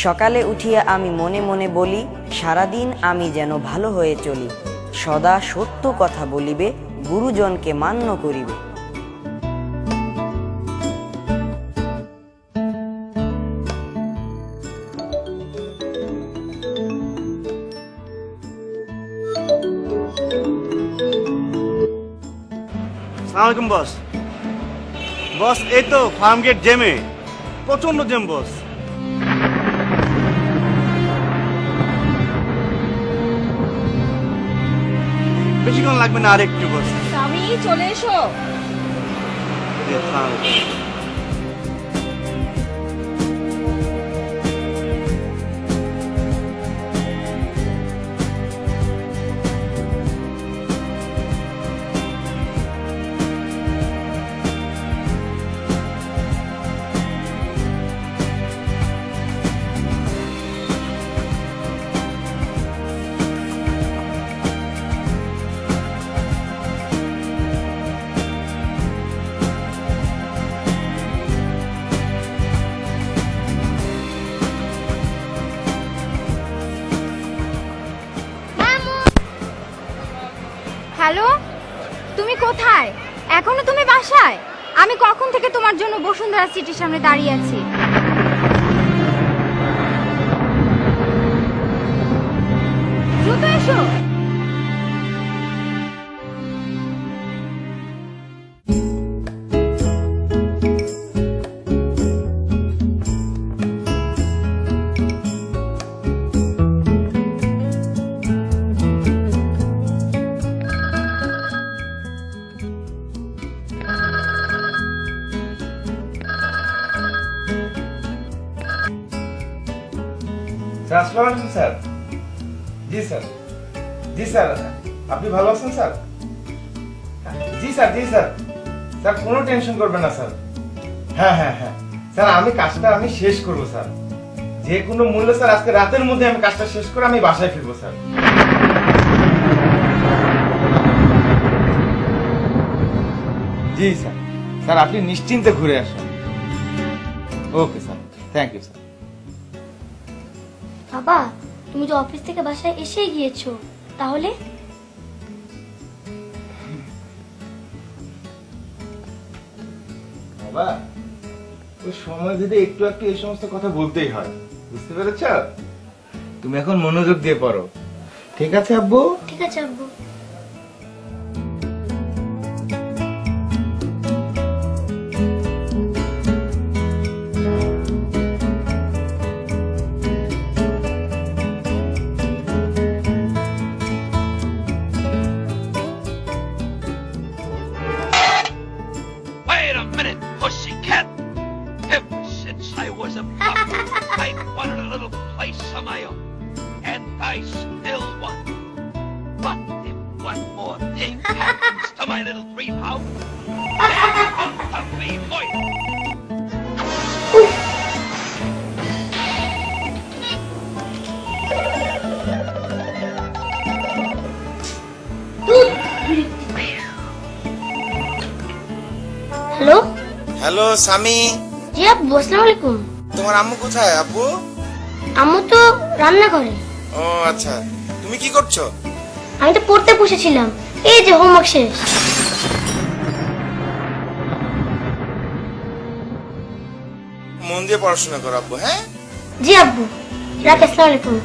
সকালে উঠিয়া আমি মনে মনে বলি, সারাদিন আমি যেন ভালো হয়ে চলি। সদা সত্য কথা বলিবে, গুরুজনকে মান্য করিবে। আসসালামু আলাইকুম বস। বস এই তো ফার্ম গেট জ্যামে, প্রচন্ড জ্যাম বস। বেশিক্ষণ লাগবে না, আর একটু বস। স্বামী চলে এসো। হ্যালো, তুমি কোথায়? এখনো তুমি বাসায়? আমি কখন থেকে তোমার জন্য বসুন্ধরা সিটির সামনে দাঁড়িয়ে আছি। দ্রুত এসো। স্যার আসসালামু আলাইকুম স্যার। জি স্যার, জি স্যার, আপনি ভালো আছেন স্যার? জি স্যার, জি স্যার, স্যার কোনো টেনশন করবেন না স্যার। হ্যাঁ হ্যাঁ হ্যাঁ স্যার, আমি কাজটা শেষ করবো স্যার, যে কোনো মূল্যে স্যার। আজকে রাতের মধ্যে আমি কাজটা শেষ করে আমি বাসায় ফিরবো স্যার। জি স্যার, স্যার আপনি নিশ্চিন্তে ঘুরে আসুন। Okay sir, thank you sir. বাবা, তুমি তো অফিস থেকে বাসায় এসে গিয়েছো, তাহলে? বাবা, ওই সময় ভেদে একটু একটু এই সমস্ত কথা বলতেই হয়, বুঝতে পেরেছ? তুমি এখন মনোযোগ দিয়ে পড়ো, ঠিক আছে আব্বু? ঠিক আছে আব্বু। Wait a minute, pussycat. Ever since I was a pup, I wanted a little place of my own. And I still want. But if one more thing happens to my little dream house, then it's going to be mine. Hello. Hello Sami. জি আব্বু, আসসালামু আলাইকুম। তোমার আম্মু কোথায় আব্বু? আম্মু তো রান্না করে। ও আচ্ছা, তুমি কি করছো? আমি তো পড়তে বসেছিলাম, এই যে হোমওয়ার্ক শেষ। মন দিয়ে পড়াশোনা করো আব্বু। হ্যাঁ জি আব্বু, রাত। আসসালামু আলাইকুম।